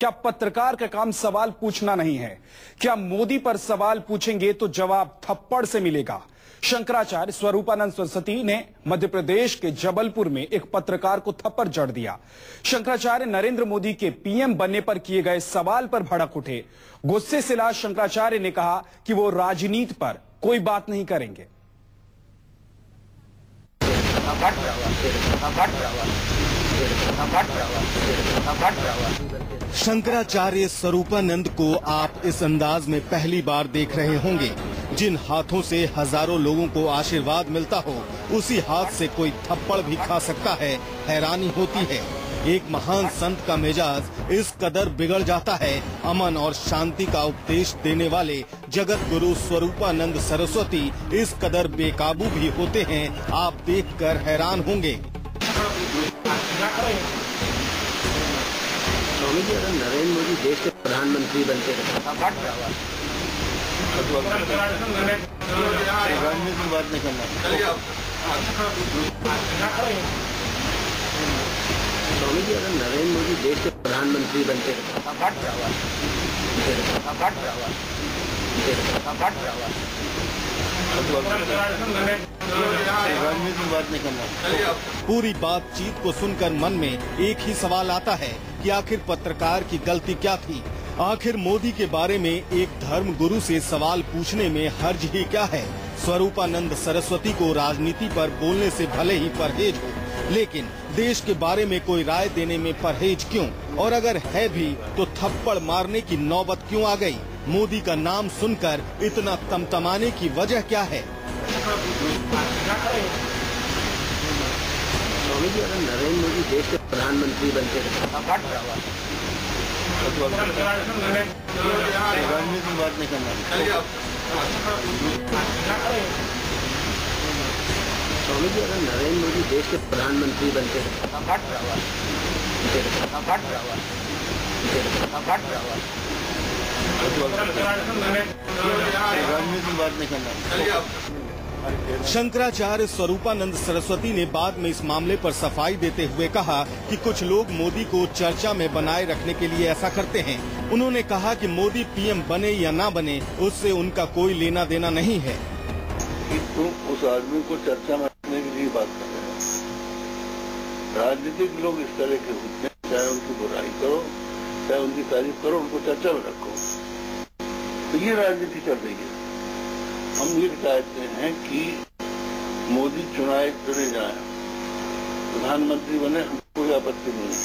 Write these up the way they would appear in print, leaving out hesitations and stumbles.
क्या पत्रकार का काम सवाल पूछना नहीं है? क्या मोदी पर सवाल पूछेंगे तो जवाब थप्पड़ से मिलेगा? शंकराचार्य स्वरूपानंद सरस्वती ने मध्य प्रदेश के जबलपुर में एक पत्रकार को थप्पड़ जड़ दिया। शंकराचार्य नरेंद्र मोदी के पीएम बनने पर किए गए सवाल पर भड़क उठे। गुस्से से लाश शंकराचार्य ने कहा कि वो राजनीति पर कोई बात नहीं करेंगे। शंकराचार्य स्वरूपानंद को आप इस अंदाज में पहली बार देख रहे होंगे। जिन हाथों से हजारों लोगों को आशीर्वाद मिलता हो, उसी हाथ से कोई थप्पड़ भी खा सकता है। हैरानी होती है, एक महान संत का मिजाज इस कदर बिगड़ जाता है। अमन और शांति का उपदेश देने वाले जगत गुरु स्वरूपानंद सरस्वती इस कदर बेकाबू भी होते हैं, आप देखकर हैरान होंगे। स्वामी जी, अगर नरेंद्र मोदी देश के प्रधानमंत्री बनते रहे, राजनीति में बात नहीं करना। स्वामी जी, अगर नरेंद्र मोदी देश के प्रधानमंत्री बनते रहे, राजनीति में बात नहीं करना। पूरी बातचीत को सुनकर मन में एक ही सवाल आता है कि आखिर पत्रकार की गलती क्या थी? आखिर मोदी के बारे में एक धर्म गुरु से सवाल पूछने में हर्ज ही क्या है? स्वरूपानंद सरस्वती को राजनीति पर बोलने से भले ही परहेज हो, लेकिन देश के बारे में कोई राय देने में परहेज क्यों? और अगर है भी तो थप्पड़ मारने की नौबत क्यों आ गई? मोदी का नाम सुनकर इतना तमतमाने की वजह क्या है? स्वामी जी, अगर नरेंद्र मोदी देश के प्रधानमंत्री बनते रहे, राजनीति में बात नहीं करना। स्वामी जी, अगर नरेंद्र मोदी देश के प्रधानमंत्री बनते रहे, राजनीति में बात नहीं करना। शंकराचार्य स्वरूपानंद सरस्वती ने बाद में इस मामले पर सफाई देते हुए कहा कि कुछ लोग मोदी को चर्चा में बनाए रखने के लिए ऐसा करते हैं। उन्होंने कहा कि मोदी पीएम बने या ना बने, उससे उनका कोई लेना देना नहीं है। तुम उस आदमी को चर्चा में रखने के लिए बात कर रहे हो। राजनीतिक लोग इस तरह के होते हैं, चाहे उनकी बुराई करो, चाहे उनकी तारीफ करो, उनको चर्चा में रखो। तो ये राजनीति चल रही है। हम ये चाहते हैं कि मोदी चुने जाए, प्रधानमंत्री बने, हमको कोई आपत्ति नहीं,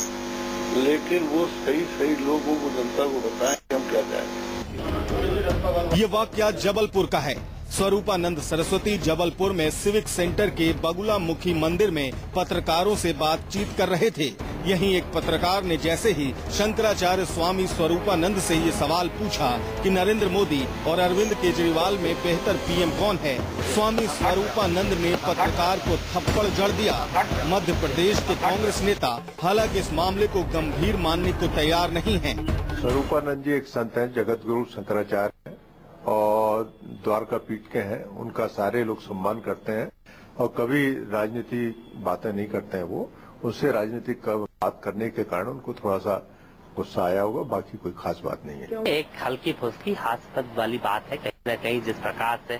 लेकिन वो सही लोगों को, जनता को बताएं कि हम क्या चाहते हैं। ये वाकया जबलपुर का है। स्वरूपानंद सरस्वती जबलपुर में सिविक सेंटर के बगुलामुखी मंदिर में पत्रकारों से बातचीत कर रहे थे। यहीं एक पत्रकार ने जैसे ही शंकराचार्य स्वामी स्वरूपानंद से ये सवाल पूछा कि नरेंद्र मोदी और अरविंद केजरीवाल में बेहतर पीएम कौन है, स्वामी स्वरूपानंद ने पत्रकार को थप्पड़ जड़ दिया। मध्य प्रदेश के कांग्रेस नेता हालांकि इस मामले को गंभीर मानने को तैयार नहीं है। स्वरूपानंद जी एक संत हैं, जगत गुरु शंकराचार्य और द्वारका पीठ के हैं। उनका सारे लोग सम्मान करते हैं और कभी राजनीति बातें नहीं करते हैं। वो उससे राजनीतिक बात करने के कारण उनको थोड़ा सा गुस्सा आया होगा, बाकी कोई खास बात नहीं है। एक हल्की फुल्की हास्यास्पद वाली बात है। कहीं न कहीं जिस प्रकार से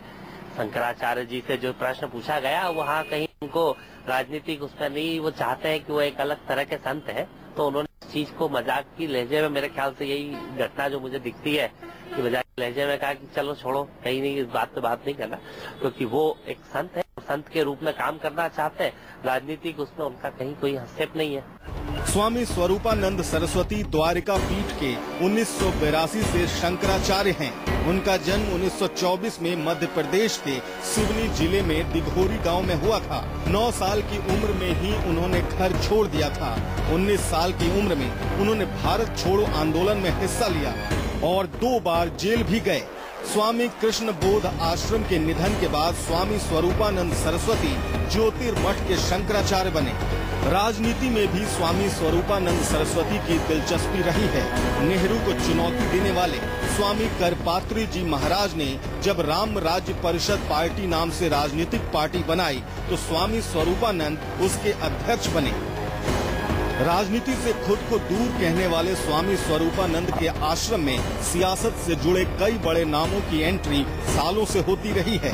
शंकराचार्य जी से जो प्रश्न पूछा गया, वहाँ कहीं उनको राजनीतिक उसमें नहीं, वो चाहते हैं कि वो एक अलग तरह के संत है, तो उन्होंने इस चीज को मजाक की लहजे में, मेरे ख्याल से यही घटना जो मुझे दिखती है कि मजाक की लहजे में कहा कि चलो छोड़ो, कहीं नहीं, इस बात पे बात नहीं करना, क्योंकि वो एक संत है, संत के रूप में काम करना चाहते हैं। राजनीतिक उसमें उनका कहीं कोई हस्तक्षेप नहीं है। स्वामी स्वरूपानंद सरस्वती द्वारिका पीठ के 1982 से शंकराचार्य हैं। उनका जन्म 1924 में मध्य प्रदेश के सिवनी जिले में दिघोरी गांव में हुआ था। 9 साल की उम्र में ही उन्होंने घर छोड़ दिया था। 19 साल की उम्र में उन्होंने भारत छोड़ो आंदोलन में हिस्सा लिया और 2 बार जेल भी गए। स्वामी कृष्ण बोध आश्रम के निधन के बाद स्वामी स्वरूपानंद सरस्वती ज्योतिर्मठ के शंकराचार्य बने। राजनीति में भी स्वामी स्वरूपानंद सरस्वती की दिलचस्पी रही है। नेहरू को चुनौती देने वाले स्वामी करपात्री जी महाराज ने जब राम राज्य परिषद पार्टी नाम से राजनीतिक पार्टी बनाई, तो स्वामी स्वरूपानंद उसके अध्यक्ष बने। राजनीति से खुद को दूर कहने वाले स्वामी स्वरूपानंद के आश्रम में सियासत से जुड़े कई बड़े नामों की एंट्री सालों से होती रही है।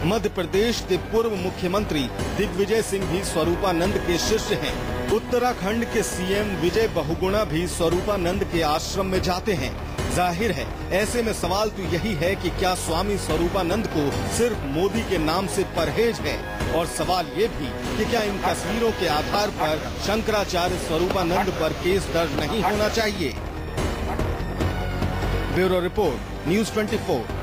मध्य प्रदेश के पूर्व मुख्यमंत्री दिग्विजय सिंह भी स्वरूपानंद के शिष्य हैं। उत्तराखंड के सीएम विजय बहुगुणा भी स्वरूपानंद के आश्रम में जाते हैं। जाहिर है, ऐसे में सवाल तो यही है कि क्या स्वामी स्वरूपानंद को सिर्फ मोदी के नाम से परहेज है, और सवाल ये भी कि क्या इन तस्वीरों के आधार पर शंकराचार्य स्वरूपानंद पर केस दर्ज नहीं होना चाहिए। Bureau report, news 24।